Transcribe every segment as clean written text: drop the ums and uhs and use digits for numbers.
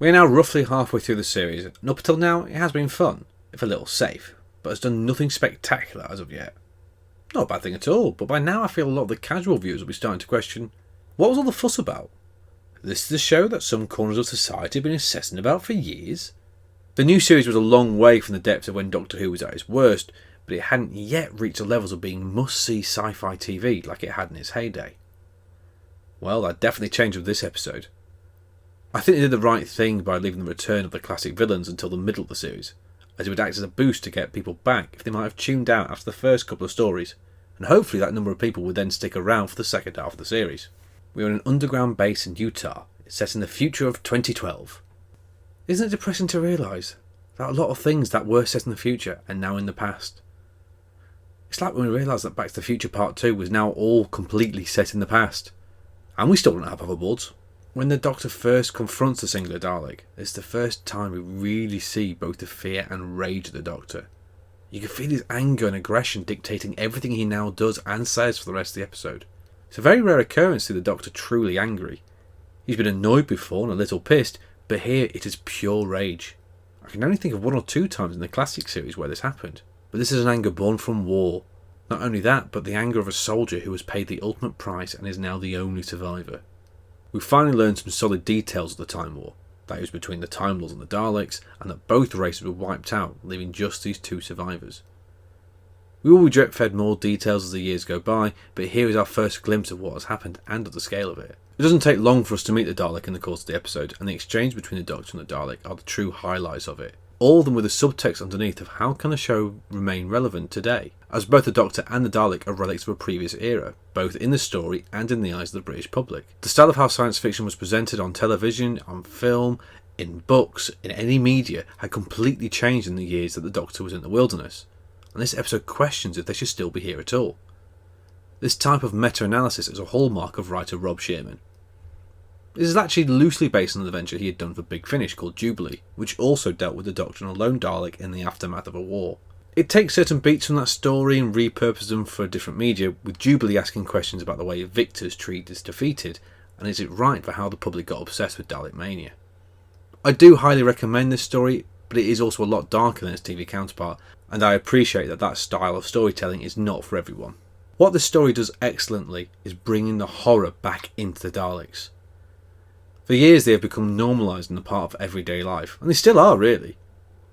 We are now roughly halfway through the series, and up until now it has been fun, if a little safe, but has done nothing spectacular as of yet. Not a bad thing at all, but by now I feel a lot of the casual viewers will be starting to question, what was all the fuss about? This is a show that some corners of society have been obsessing about for years? The new series was a long way from the depths of when Doctor Who was at its worst, but it hadn't yet reached the levels of being must-see sci-fi TV like it had in its heyday. Well, that definitely changed with this episode. I think they did the right thing by leaving the return of the classic villains until the middle of the series, as it would act as a boost to get people back if they might have tuned out after the first couple of stories, and hopefully that number of people would then stick around for the second half of the series. We are in an underground base in Utah. It's set in the future of 2012. Isn't it depressing to realise that a lot of things that were set in the future are now in the past? It's like when we realised that Back to the Future Part 2 was now all completely set in the past. And we still don't have hoverboards. When the Doctor first confronts the singular Dalek, it's the first time we really see both the fear and rage of the Doctor. You can feel his anger and aggression dictating everything he now does and says for the rest of the episode. It's a very rare occurrence to see the Doctor truly angry. He's been annoyed before and a little pissed, but here it is pure rage. I can only think of one or two times in the classic series where this happened, but this is an anger born from war. Not only that, but the anger of a soldier who has paid the ultimate price and is now the only survivor. We finally learned some solid details of the Time War, that it was between the Time Lords and the Daleks, and that both races were wiped out, leaving just these two survivors. We will be drip-fed more details as the years go by, but here is our first glimpse of what has happened and of the scale of it. It doesn't take long for us to meet the Dalek in the course of the episode, and the exchange between the Doctor and the Dalek are the true highlights of it. All of them with a subtext underneath of how can the show remain relevant today, as both the Doctor and the Dalek are relics of a previous era, both in the story and in the eyes of the British public. The style of how science fiction was presented on television, on film, in books, in any media, had completely changed in the years that the Doctor was in the wilderness, and this episode questions if they should still be here at all. This type of meta-analysis is a hallmark of writer Rob Shearman. This is actually loosely based on an adventure he had done for Big Finish called Jubilee, which also dealt with the Doctor and a lone Dalek in the aftermath of a war. It takes certain beats from that story and repurposes them for a different media, with Jubilee asking questions about the way victors treat its defeated, and is it right for how the public got obsessed with Dalek mania. I do highly recommend this story, but it is also a lot darker than its TV counterpart, and I appreciate that that style of storytelling is not for everyone. What this story does excellently is bringing the horror back into the Daleks. For years they have become normalised and a part of everyday life, and they still are really.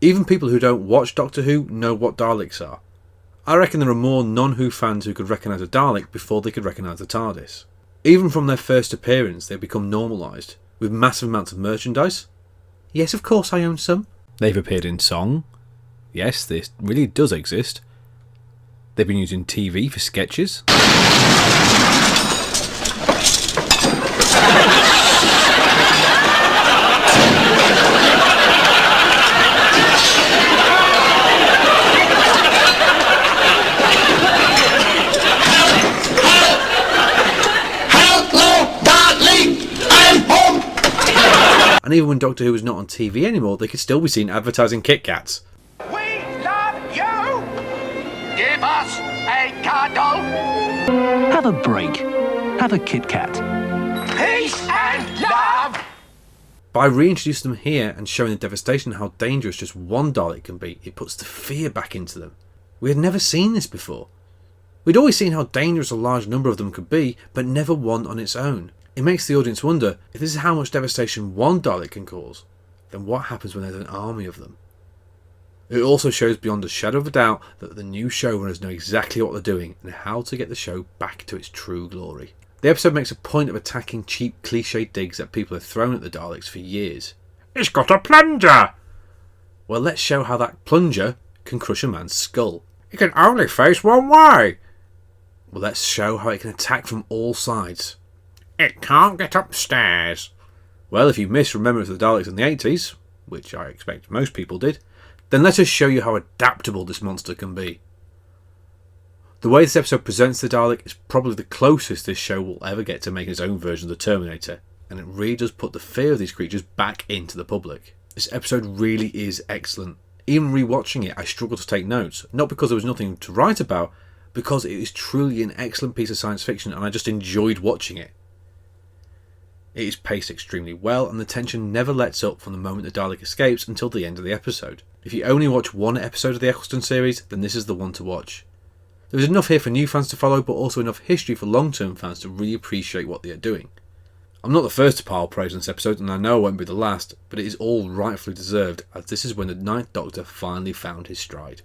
Even people who don't watch Doctor Who know what Daleks are. I reckon there are more non-Who fans who could recognise a Dalek before they could recognise the TARDIS. Even from their first appearance they have become normalised, with massive amounts of merchandise. Yes, of course I own some. They've appeared in song. Yes, this really does exist. They've been used in TV for sketches. And even when Doctor Who was not on TV anymore, they could still be seen advertising Kit Kats. We love you! Give us a cuddle! Have a break. Have a Kit Kat. Peace and love! By reintroducing them here and showing the devastation and how dangerous just one Dalek can be, it puts the fear back into them. We had never seen this before. We'd always seen how dangerous a large number of them could be, but never one on its own. It makes the audience wonder, if this is how much devastation one Dalek can cause, then what happens when there's an army of them? It also shows beyond a shadow of a doubt that the new showrunners know exactly what they're doing and how to get the show back to its true glory. The episode makes a point of attacking cheap cliché digs that people have thrown at the Daleks for years. It's got a plunger! Well, let's show how that plunger can crush a man's skull. It can only face one way! Well, let's show how it can attack from all sides. It can't get upstairs. Well, if you missed Remembrance of the Daleks in the 80s, which I expect most people did, then let us show you how adaptable this monster can be. The way this episode presents the Dalek is probably the closest this show will ever get to making its own version of the Terminator, and it really does put the fear of these creatures back into the public. This episode really is excellent. Even rewatching it, I struggled to take notes, not because there was nothing to write about, because it is truly an excellent piece of science fiction and I just enjoyed watching it. It is paced extremely well, and the tension never lets up from the moment the Dalek escapes until the end of the episode. If you only watch one episode of the Eccleston series, then this is the one to watch. There is enough here for new fans to follow, but also enough history for long-term fans to really appreciate what they are doing. I'm not the first to pile praise on this episode, and I know I won't be the last, but it is all rightfully deserved, as this is when the Ninth Doctor finally found his stride.